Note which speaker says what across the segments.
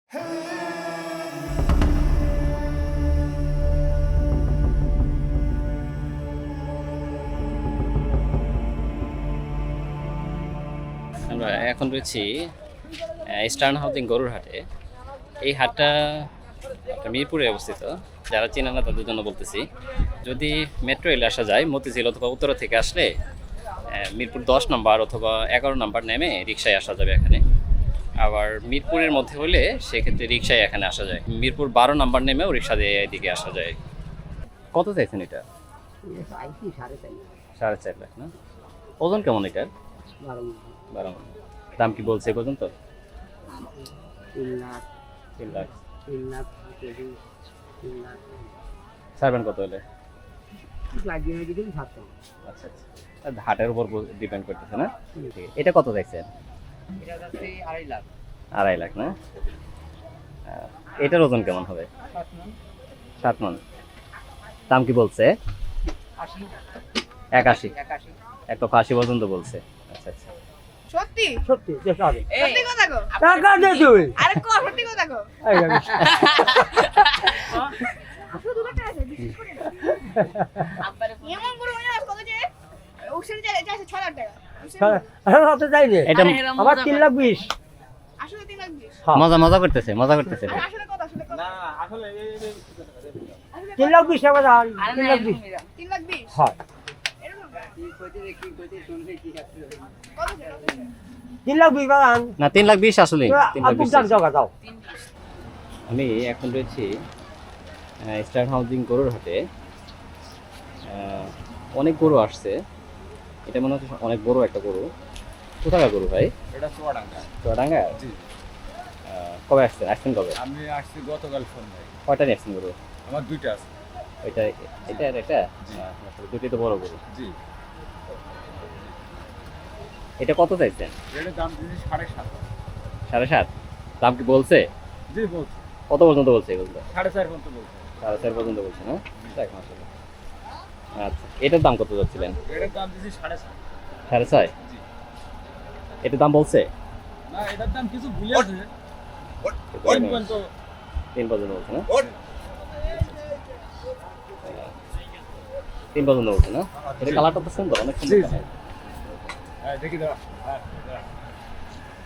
Speaker 1: আমরা এখন রয়েছি ইস্টার্ন হাউজিং গরুর হাটে। এই হাটটা মিরপুরে অবস্থিত। যারা চেনেন না তাদের জন্য বলতেছি, যদি মেট্রো রেলে আসা যায় মতিঝিল অথবা উত্তরা থেকে আসলে মিরপুর 10 নম্বর অথবা 11 নম্বর নেমে রিক্সায় আসা যাবে এখানে। আবার মিরপুরের মধ্যে হলে সেক্ষেত্রে রিক্সায় এখানে আসা যায়। মিরপুর 12 নম্বর নেমেও রিক্সা দিয়ে এদিকে আসা যায়। কত চাইছেন এটা? 4.5 লাখ না? ওজন কেমন এটার? 12 মণ। দাম কি বলছে পর্যন্ত? 3 লাখ। ছাড়বেন কত হলে? আচ্ছা আচ্ছা, হাটের উপর ডিপেন্ড করতেছে না? এটা কত চাইছেন? 2.5 লাখ না? এটার ওজন কেমন হবে? 7 মণ। দাম কি বলছে? 81 পর্যন্ত বলছে। আচ্ছা আচ্ছা,
Speaker 2: সত্যি
Speaker 3: সত্যি
Speaker 2: সত্যি কথা গো।
Speaker 3: টাকা দে তুই
Speaker 2: আরে কো সত্যি কথা গো। আসলে 2 লাখ টাকা আছে, বিশেষ করে না। এমন বড় মনে হয় কত যে ওখানে যাচ্ছে 6 লাখ টাকা।
Speaker 3: অত যাই রে
Speaker 1: এটা
Speaker 3: আবার 3,20,000।
Speaker 2: আসলে 3 লাখ 20।
Speaker 1: মজা করতেছে।
Speaker 2: আসলে কত
Speaker 3: না আসলে 3,20,000 টাকা দাও। 3,20,000
Speaker 2: 3 লাখ 20।
Speaker 3: হ্যাঁ
Speaker 2: এরকম কত
Speaker 3: 3,20,000 বাগান
Speaker 1: না, 3,20,000 আসলে 3,20,000।
Speaker 3: জায়গা দাও।
Speaker 1: আমি এখন রয়েছি ইস্টার্ন হাউজিং গরুর হাটে। অনেক গরু আসছে। এটা মনে হচ্ছে অনেক বড় একটা গরু। কোথাকার গরু ভাই?
Speaker 4: এটা
Speaker 1: চুয়াডাঙ্গা।
Speaker 4: জি।
Speaker 1: কবে আসছেন কবে?
Speaker 4: আমি আসছি গতকাল সন্ধ্যায়।
Speaker 1: কয়টা নিয়ে আসছেন গরু?
Speaker 4: আমার 2টা আছে।
Speaker 1: এটা আর এটা? দুটি তো বড় গরু।
Speaker 4: জি।
Speaker 1: এটা কত চাইছেন?
Speaker 4: এটার দাম দিয়েছি 7.5।
Speaker 1: 7.5? দাম কি বলছে?
Speaker 4: জি বলছি।
Speaker 1: কত পর্যন্ত বলছে এগুলো?
Speaker 4: 4.5 পর্যন্ত বলছে।
Speaker 1: 4.5 পর্যন্ত বলছে না? দেখ মাশাআল্লাহ। আচ্ছা, এটার দাম কত যাচ্ছিলেন?
Speaker 4: এটার দাম দিয়েছি 7.5।
Speaker 1: 6.5?
Speaker 4: জি।
Speaker 1: এটার দাম বলছে?
Speaker 4: না এটার দাম কিছু ভুলে আছে। 3 পর্যন্ত
Speaker 1: 3 পর্যন্ত বলছে না? 3 পর্যন্ত বলছে না? এটা কালারটা তো সুন্দর, অনেক সুন্দর।
Speaker 4: হ্যাঁ দেখি দাও। হ্যাঁ।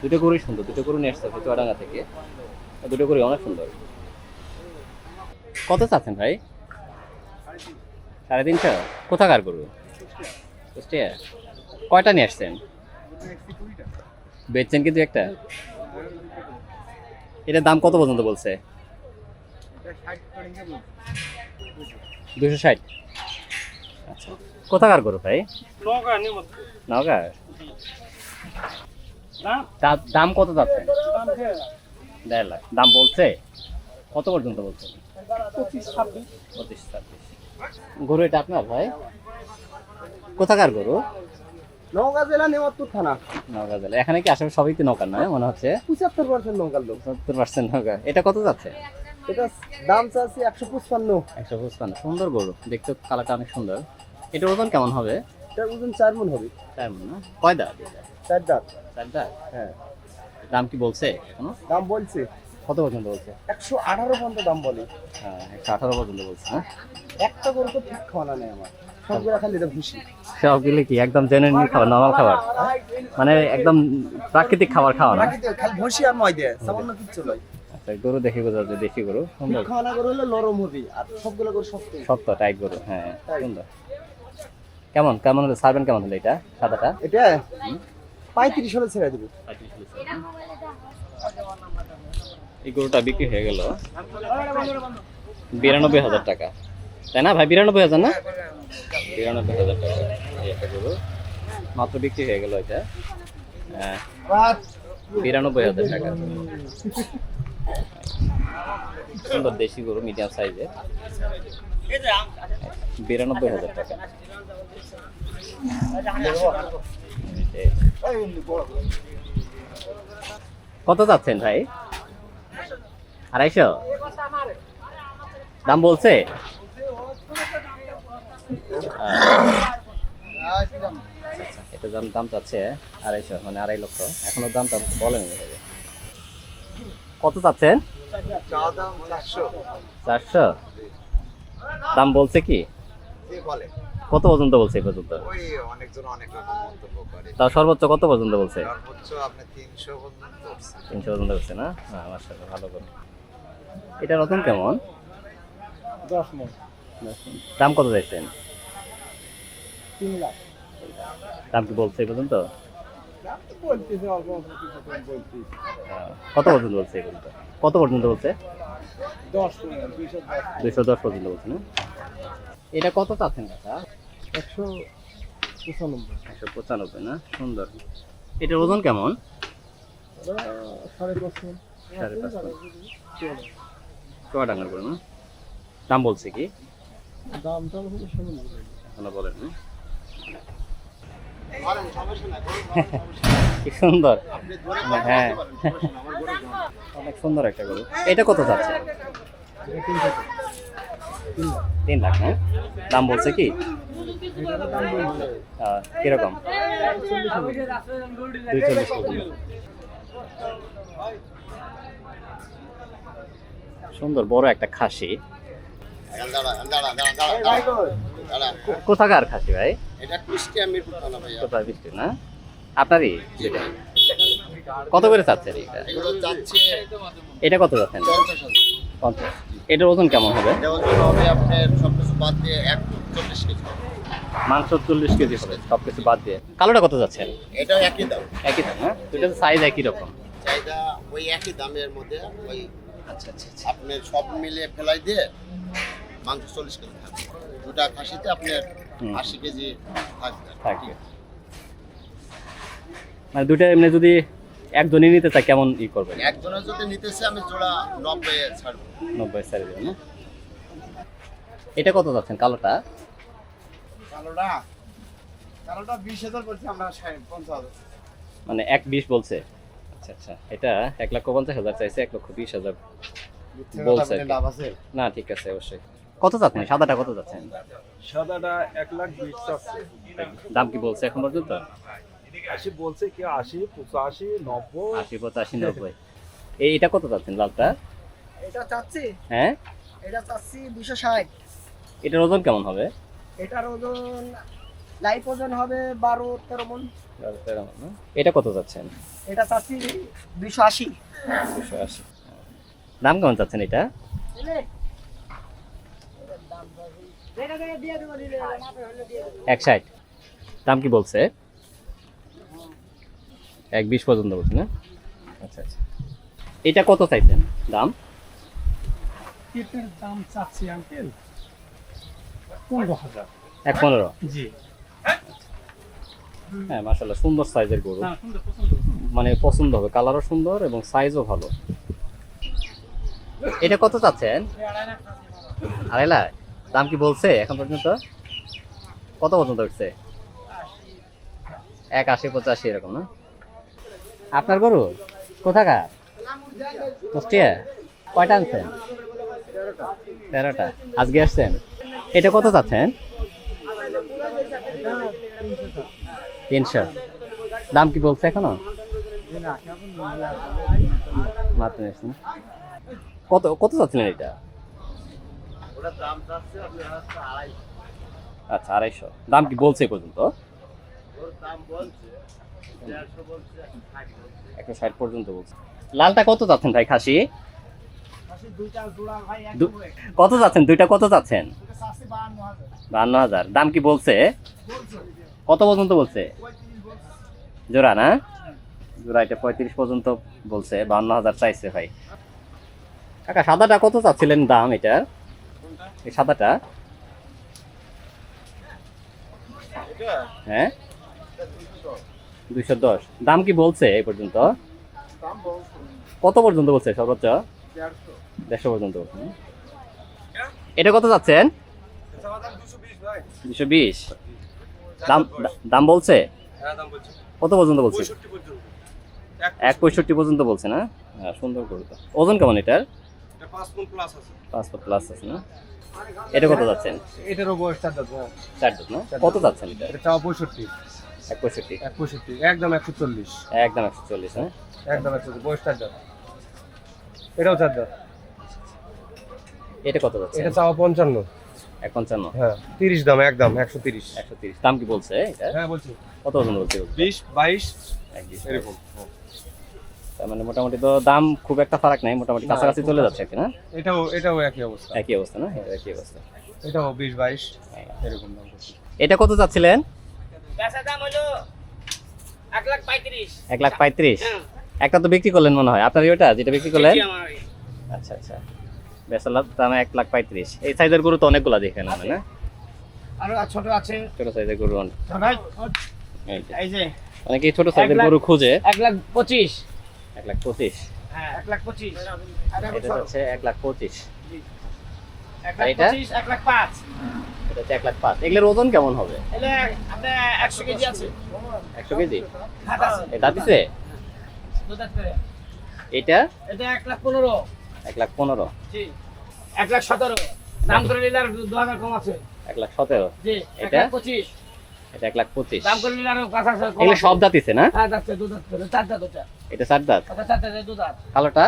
Speaker 1: দুটো গরুই সুন্দর, দুটো গরু নিয়ে আসতে হবে চুয়াডাঙ্গা থেকে। দুটো গরু অনেক সুন্দর। কত চাচ্ছেন ভাই? 350? কোথাকার গরু? কুষ্টিয়া। কয়টা নিয়ে আসছেন? বেচছেন কিন্তু একটা? এটার দাম কত পর্যন্ত বলছে? 260? আচ্ছা, কোথাকার গরু ভাই? নওগাঁ। দাম কত যাচ্ছেন? 1.5 লাখ। দাম বলছে কত পর্যন্ত বলছে? 25-26। গরু এটা আপনার ভাই? কোথাকার গরু?
Speaker 3: নওগাঁ জেলা নেমাতপুর থানা।
Speaker 1: নওগাঁ জেলা। এখানে কি আসলে সবই কি নৌকার নয় মনে হচ্ছে?
Speaker 3: 75% নওগাঁর লোক।
Speaker 1: 70% নৌকা। এটা কত যাচ্ছে?
Speaker 3: এটা দাম চাচ্ছি 155।
Speaker 1: 155। সুন্দর গরু, দেখতে কালারটা অনেক সুন্দর। এটার ওজন কেমন হবে?
Speaker 3: এটার ওজন 4 মণ হবে।
Speaker 1: 4 মণ না? কয় দাঁত?
Speaker 3: 4 দাঁত।
Speaker 1: 4 দাঁত।
Speaker 3: হ্যাঁ।
Speaker 1: দাম কি বলছে এখনো?
Speaker 3: দাম বলছে
Speaker 1: কত পর্যন্ত বলছে?
Speaker 3: 118 পর্যন্ত দাম বলে।
Speaker 1: হ্যাঁ, 118 পর্যন্ত বলছে না?
Speaker 3: একটা গরু তো ঠিক খাওয়ানো নেই আমার, সবগুলো খালি এটা ভুসি।
Speaker 1: সবগুলো কি একদম জেনুইন খাবার, নরমাল খাবার? মানে একদম প্রাকৃতিক খাবার খাওয়া না?
Speaker 3: খালি ভুসি আর ময়দা, সামান্য কিছু নয়।
Speaker 1: আচ্ছা, গরু দেখে বোঝা যায় দেশি গরু। সুন্দর।
Speaker 3: খাওয়ানো গরু হলে নরম হবে আর সবগুলো গরু শক্ত।
Speaker 1: সত্য টাইট গরু। হ্যাঁ, সুন্দর। কেমন হলে ছাড়বেন? কেমন হলে এটা সাদাটা?
Speaker 3: এটা 35 হলে ছেড়ে দেবো।
Speaker 1: এই গরুটা বিক্রি হয়ে গেল 92,000 টাকা, তাই না ভাই? 92,000 না? 92,000 টাকা এই একটা গরু মাত্র বিক্রি হয়ে গেল। এটা 92,000 টাকা। সুন্দর দেশি গরু, মিডিয়াম সাইজের। 92,000 টাকা। কত যাচ্ছেন ভাই? 250? দাম বলছে? এটা দাম চাচ্ছে 250, মানে 2.5 লক্ষ। এখনো দামটা বলেনি। কত চাচ্ছেন?
Speaker 3: চা দাম 400।
Speaker 1: 400। দাম বলছে কি?
Speaker 3: কে বলে?
Speaker 1: কত পর্যন্ত বলছে এই পর্যন্ত?
Speaker 3: ওই অনেকজন অনেক রকম মন্তব্য করে।
Speaker 1: তাও সর্বোচ্চ কত পর্যন্ত বলছে?
Speaker 3: সর্বোচ্চ আপনি 300 পর্যন্ত উঠছে।
Speaker 1: 300 পর্যন্ত বলছে না? হ্যাঁ, মাশাআল্লাহ, ভালো করে। এটার ওজন কেমন?
Speaker 3: 10 মণ।
Speaker 1: দাম কত চাইছেন?
Speaker 3: 3 লাখ।
Speaker 1: দাম কি বলছে এই পর্যন্ত?
Speaker 3: দাম তো বলতেছে অল্প অল্প কিছু কম বলতেছে।
Speaker 1: কত পর্যন্ত বলছে এই পর্যন্ত? কত পর্যন্ত বলছে?
Speaker 3: 10 মণ, 210।
Speaker 1: 210 পর্যন্ত বলছে না? এটা কত চাচ্ছেন কাকা?
Speaker 3: 195।
Speaker 1: 195 না? সুন্দর। এটার ওজন কেমন?
Speaker 3: 5.5 মণ।
Speaker 1: 5.5 মণ। চুয়াডাঙ্গার করে না? দাম বলছে কি?
Speaker 3: দামটা হলো শুনুন।
Speaker 1: এখনো বলেন না? কি সুন্দর। হ্যাঁ, অনেক সুন্দর একটা গরু। এটা কত যাচ্ছে? 3 লাখ না? দাম বলছে কি? কিরকম? 240 পর্যন্ত। সুন্দর বড় একটা খাসি। কোথাকার খাসি ভাই?
Speaker 3: এটা কুষ্টিয়া মিরপুর থানা ভাইয়া।
Speaker 1: কোথায় বৃষ্টি না? আপনারই? কত করে চাচ্ছেন এটা?
Speaker 3: এগুলো যাচ্ছে
Speaker 1: এটা কত যাচ্ছেন?
Speaker 3: 50,000।
Speaker 1: 50। এটার ওজন কেমন হবে?
Speaker 3: এটা ওজন হবে আপনার সবকিছু বাদ দিয়ে 140 কেজি।
Speaker 1: মাংস 40 কেজি হবে সবকিছু বাদ দিয়ে। কালোটা কত যাচ্ছেন?
Speaker 3: এটাও একই দাম।
Speaker 1: একই দাম না? দুইটা সাইজ একই রকম।
Speaker 3: চাহিদা ওই একই দামের মধ্যে ওই
Speaker 1: আচ্ছা আচ্ছা আচ্ছা।
Speaker 3: আপনার সব মিলিয়ে ফেলাই দিয়ে মাংস 40 কেজি থাকবে। দুটা খাসিতে আপনার 80 কেজি থাকবে।
Speaker 1: থাকবে। মানে দুইটা এমনি যদি একজনই নিতে চায় কেমন ই করবেন?
Speaker 3: একজনের যদি নিতেছে আমি জোড়া 90 এ ছাড়বো।
Speaker 1: 90 সাইজ দেবেন না? এটা কত যাচ্ছেন কালোটা?
Speaker 3: কালোটা 20,000 বলছি আমরা 50,000।
Speaker 1: মানে 1.20 বলছে। আচ্ছা আচ্ছা। এটা 1,50,000 চাইছে, 1,20,000 বলছে।
Speaker 3: লাভ আছে।
Speaker 1: না ঠিক আছে অবশ্যই। কত যাচ্ছেন? সাদাটা কত যাচ্ছেন?
Speaker 4: সাদাটা 1,20,000 চাচ্ছে।
Speaker 1: দাম কি বলছে এখন পর্যন্ত?
Speaker 4: 80 বলছে, কেউ 80, 85, 90।
Speaker 1: 80, 85, 90। এটা কত যাচ্ছেন লালটা?
Speaker 2: এটা চাচ্ছি,
Speaker 1: হ্যাঁ,
Speaker 2: এটা চাচ্ছি 260।
Speaker 1: এটার ওজন কেমন হবে?
Speaker 2: এটার ওজন লাইফ ওজন হবে 12-13 মণ।
Speaker 1: এটা কত যাচ্ছেন?
Speaker 2: এটা চাচ্ছি 280।
Speaker 1: 280। দাম কেমন চাচ্ছেন এটা?
Speaker 2: দিয়ে দেবো, দিলে মাপে হলে দিয়ে দেবো।
Speaker 1: 160। দাম কি বলছে? 1.20 পর্যন্ত বলছে না? আচ্ছা আচ্ছা। এটা কত চাইছেন দাম?
Speaker 4: এটার দাম চাচ্ছি আঙ্কেল 15,000।
Speaker 1: 1.15।
Speaker 4: জি।
Speaker 1: হ্যাঁ মাশাআল্লাহ, সুন্দর সাইজের গরু।
Speaker 4: হ্যাঁ, সুন্দর, পছন্দ।
Speaker 1: মানে পছন্দ হবে, কালারও সুন্দর এবং সাইজও ভালো। এটা কত চাচ্ছেন? 2.5 লাখ। দাম কি বলছে এখন পর্যন্ত? কত পর্যন্ত উঠছে? 180, 85 এরকম না? আপনার গরু কোথাকার? কুষ্টিয়া। কয়টা আনছেন? 13টা। আজকে আসছেন? এটা কত চাচ্ছেন? 300। দাম কি বলছে এখনো? মাত্র নিয়েছেন না? কত কত চাচ্ছিলেন এটা?
Speaker 3: ওটার দাম যাচ্ছে আপনার 250।
Speaker 1: আচ্ছা 250। দাম কি বলছে এ পর্যন্ত?
Speaker 3: ওর দাম বলছে 150 বলছে, 60 বলছে।
Speaker 1: 160 পর্যন্ত বলছে। লালটা কত চাচ্ছেন ভাই খাসি?
Speaker 2: খাসি দুইটা জোড়া ভাই
Speaker 1: কত চাচ্ছেন? দুইটা কত চাচ্ছেন?
Speaker 2: এটা চাচ্ছি 52,000।
Speaker 1: 52,000। দাম কি বলছে?
Speaker 2: বলছে
Speaker 1: কত পর্যন্ত বলছে?
Speaker 2: 35 বলছে।
Speaker 1: জোড়া না? জোড়া এটা 35 পর্যন্ত বলছে, 52,000 চাইছে ভাই। কাকা সাদাটা কত চাচ্ছিলেন দাম এটা? এই সাদাটা?
Speaker 3: এটা
Speaker 1: হ্যাঁ 210। দাম কি বলছে এই পর্যন্ত?
Speaker 3: দাম বলছে
Speaker 1: কত পর্যন্ত বলছে সর্বোচ্চ?
Speaker 3: 150।
Speaker 1: 150 পর্যন্ত বলছে। এটা কত যাচ্ছেন?
Speaker 4: এটা দাম 220 ভাই।
Speaker 1: 220। দাম দাম বলছে?
Speaker 4: হ্যাঁ, দাম বলছে
Speaker 1: কত পর্যন্ত বলছে?
Speaker 4: 65 পর্যন্ত।
Speaker 1: 165 পর্যন্ত বলছে না? হ্যাঁ সুন্দর গরু তো। ওজন কেমন এটার?
Speaker 4: এটা 5 মণ প্লাস আছে।
Speaker 1: 5 ফুট প্লাস আছে না? এটা কত যাচ্ছেন?
Speaker 3: এটারও বয়স 4 দাঁত।
Speaker 1: 4 দাঁত না? কত যাচ্ছেন এটা?
Speaker 3: এটা চাও 65।
Speaker 1: 65।
Speaker 3: 65 একদম 140।
Speaker 1: একদম 140 হ্যাঁ?
Speaker 3: একদম 140 বয়স 4 দাঁত।
Speaker 5: এটাও 4 দাঁত।
Speaker 1: এটা কত যাচ্ছে?
Speaker 5: এটা চাওয়া 55।
Speaker 1: 55।
Speaker 5: হ্যাঁ 30 দাম, একদম 130।
Speaker 1: 130 দাম কি বলছে এটা?
Speaker 5: হ্যাঁ বলছি
Speaker 1: কত ওজন বলছে?
Speaker 5: 20 22
Speaker 1: একই
Speaker 5: এরকম।
Speaker 1: তার মানে মোটামুটি তো দাম খুব একটা ফারাক নাই, মোটামুটি কাছাকাছি চলে যাচ্ছে আর কি না?
Speaker 5: এটাও একই অবস্থা।
Speaker 1: একই অবস্থা না? এটা একই অবস্থা।
Speaker 5: এটাও 20 22 এরকম দাম করছে।
Speaker 1: এটা কত যাচ্ছিলেন?
Speaker 4: বেচা দাম হলো 1,35,000।
Speaker 1: 1,35,000।
Speaker 4: হ্যাঁ।
Speaker 1: একটা তো বিক্রি করলেন মনে হয়, আপনার ওইটা যেটা বিক্রি করলেন?
Speaker 4: জি, আমার এই।
Speaker 1: আচ্ছা আচ্ছা, বেসালার দাম 1,35,000। এই সাইজের গরু তো অনেকগুলা দেখেন না?
Speaker 4: আরো ছোট আছে।
Speaker 1: ছোট সাইজের গরু অনেক।
Speaker 4: ভাই
Speaker 1: এই যে।
Speaker 4: এই যে
Speaker 1: অনেকেই ছোট সাইজের
Speaker 4: 1,00,000
Speaker 1: গরু খুঁজে।
Speaker 4: 1,25,000।
Speaker 1: 1,25,000।
Speaker 4: হ্যাঁ 1,25,000। আর
Speaker 1: এটা হচ্ছে 1,25,000।
Speaker 4: 1,25,000 1,05,000।
Speaker 1: এটা হচ্ছে 1,05,000। এগুলোর ওজন কেমন হবে?
Speaker 4: এলে আপনার 100 কেজি আছে।
Speaker 1: 100 কেজি?
Speaker 4: হাত আছে।
Speaker 1: এটা দিছে?
Speaker 4: দুধাত করে।
Speaker 1: এটা
Speaker 4: এটা 1,15,000।
Speaker 1: 1,15,000।
Speaker 4: জি 1,17,000। দাম করে নিলে আর 2,000 কম আছে।
Speaker 1: 1,17,000।
Speaker 4: জি
Speaker 1: এটা?
Speaker 4: 1,25,000।
Speaker 1: এটা 1,25,000।
Speaker 4: দাম করে নিলে আর 5,000 কম
Speaker 1: এগুলো
Speaker 4: আছে।
Speaker 1: সব দাঁতিছে না?
Speaker 4: হ্যাঁ দাঁতে দুধাত করে 4 দাঁত ওটা।
Speaker 1: এটা 4 দাঁত।
Speaker 4: ওটা 4 দাঁতে দুধাত।
Speaker 1: কালোটা?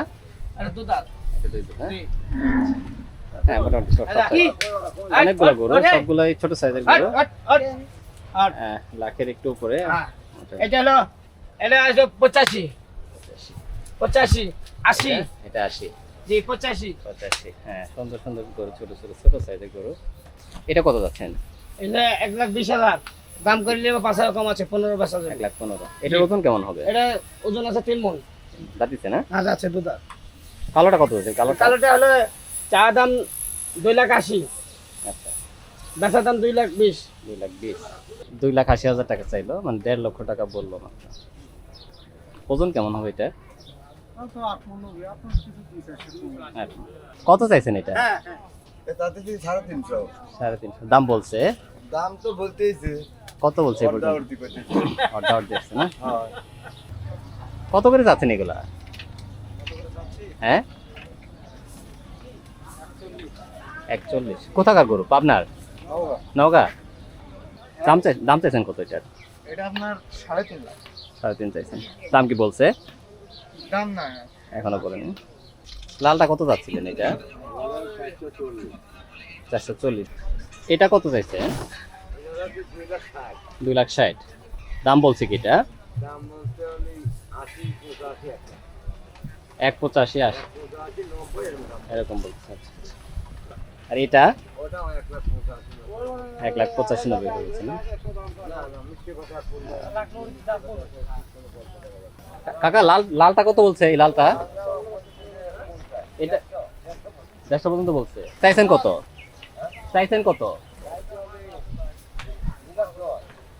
Speaker 4: আর দুধাত।
Speaker 1: এটা 2 দাঁত।
Speaker 4: জি।
Speaker 1: হ্যাঁ মোটামুটি সব
Speaker 4: আচ্ছা,
Speaker 1: সাইজ। অনেকগুলো গরু,
Speaker 4: ওঠে।
Speaker 1: সবগুলাই ছোট সাইজের
Speaker 4: হট,
Speaker 1: গরু।
Speaker 4: Hot, hot. হট।
Speaker 1: লাখের একটু উপরে।
Speaker 4: হ্যাঁ। এটা হলো 85, 85, 80।
Speaker 1: এটা 80।
Speaker 4: জি 85।
Speaker 1: 85। হ্যাঁ সুন্দর সুন্দর গরু, ছোট ছোট ছোট সাইজের গরু। এটা কত যাচ্ছেন?
Speaker 4: এটা 1,20,000। দাম করে নিলে 5,000 কম আছে, 15 বেচা যাবে।
Speaker 1: 1,15,000। এটার ওজন কেমন হবে?
Speaker 4: এটা ওজন আছে 3 মণ।
Speaker 1: দাঁতিছে না?
Speaker 4: আজ আছে দুধাত।
Speaker 1: কালোটা কত হচ্ছে? কালোটা?
Speaker 4: কালোটা হলো চা দাম 2,80,000।
Speaker 1: আচ্ছা,
Speaker 4: বেচা দাম 2,20,000।
Speaker 1: 2,20,000। 2,80,000 টাকা চাইলো, মানে 1.5 লক্ষ টাকা বললো মাত্র। ওজন কেমন হবে এটা? আর কত চাইছেন এটা?
Speaker 4: হ্যাঁ।
Speaker 3: তাতে কি 350?
Speaker 1: 350 দাম বলছে।
Speaker 3: দাম তো বলতেইছে,
Speaker 1: কত বলছে এই পর্যন্ত?
Speaker 3: অর্ধি করতেছে।
Speaker 1: অর্ডার দিচ্ছে না?
Speaker 3: হ্যাঁ
Speaker 1: কত করে যাচ্ছেন এগুলা? হ্যাঁ 41। কোথাকার গরু? পাবনার? নওগাঁ? দাম চাইছেন কত এটার?
Speaker 3: এটা আপনার 3.5 লাখ
Speaker 1: 3.5 চাইছেন। দাম কি বলছে?
Speaker 3: দাম না।
Speaker 1: এখনো বলেনি। লালটা কত যাচ্ছিলেন এটা? 440। এটা কত চাইছে? 2,60,000। দাম বলছে কি এটা?
Speaker 3: দাম বলতে 80 85
Speaker 1: 1,85,000 80 এরকম বলছে। আচ্ছা, আচ্ছা। আর এটা?
Speaker 3: ওটাও 1,85,000
Speaker 1: 1,85,000 বলছে না? কাকা লালটা কত বলছে? এই লালটা এটা 150 পর্যন্ত বলছে। চাইছেন কত? চাইছেন কত?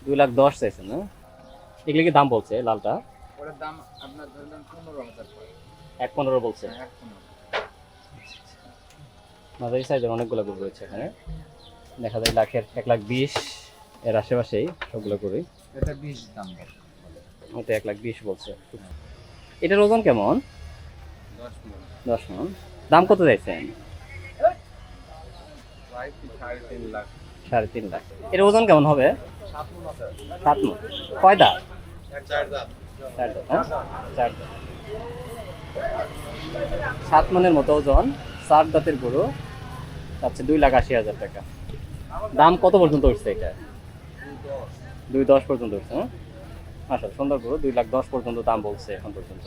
Speaker 1: 2,10,000 চাইছেন না? এগুলো কি দাম বলছে লালটা?
Speaker 3: ওটার দাম আপনার ধরলাম 15,000 টাকা।
Speaker 1: 1,15,000 বলছে।
Speaker 3: 1,15,000
Speaker 1: মাঝারি সাইজের অনেকগুলো গরু রয়েছে এখানে, দেখা যায় লাখের 1,20,000 এর আশেপাশেই সবগুলো গরুই।
Speaker 3: এটা 20 দাম বলে।
Speaker 1: ওটা 1,20,000 বলছে। এটার ওজন কেমন?
Speaker 3: 10 মণ
Speaker 1: 10 মণ। দাম কত চাইছেন?
Speaker 3: প্রায় 3.5 লাখ
Speaker 1: 3.5 লাখ। এর ওজন কেমন হবে?
Speaker 3: 7 মণ আছে।
Speaker 1: 7 মণ। কয় দাঁত?
Speaker 3: 4 দাম
Speaker 1: 4 দাঁত। হ্যাঁ 4 দাঁত। 7 মণের মতো ওজন, 4 দাঁতের গরু, আচ্ছা 2,80,000 টাকা। দাম কত পর্যন্ত উঠছে এটা? 2,10 পর্যন্ত উঠছে। হ্যাঁ আচ্ছা, সুন্দর গরু, 2,10,000 পর্যন্ত দাম বলছে এখন পর্যন্ত।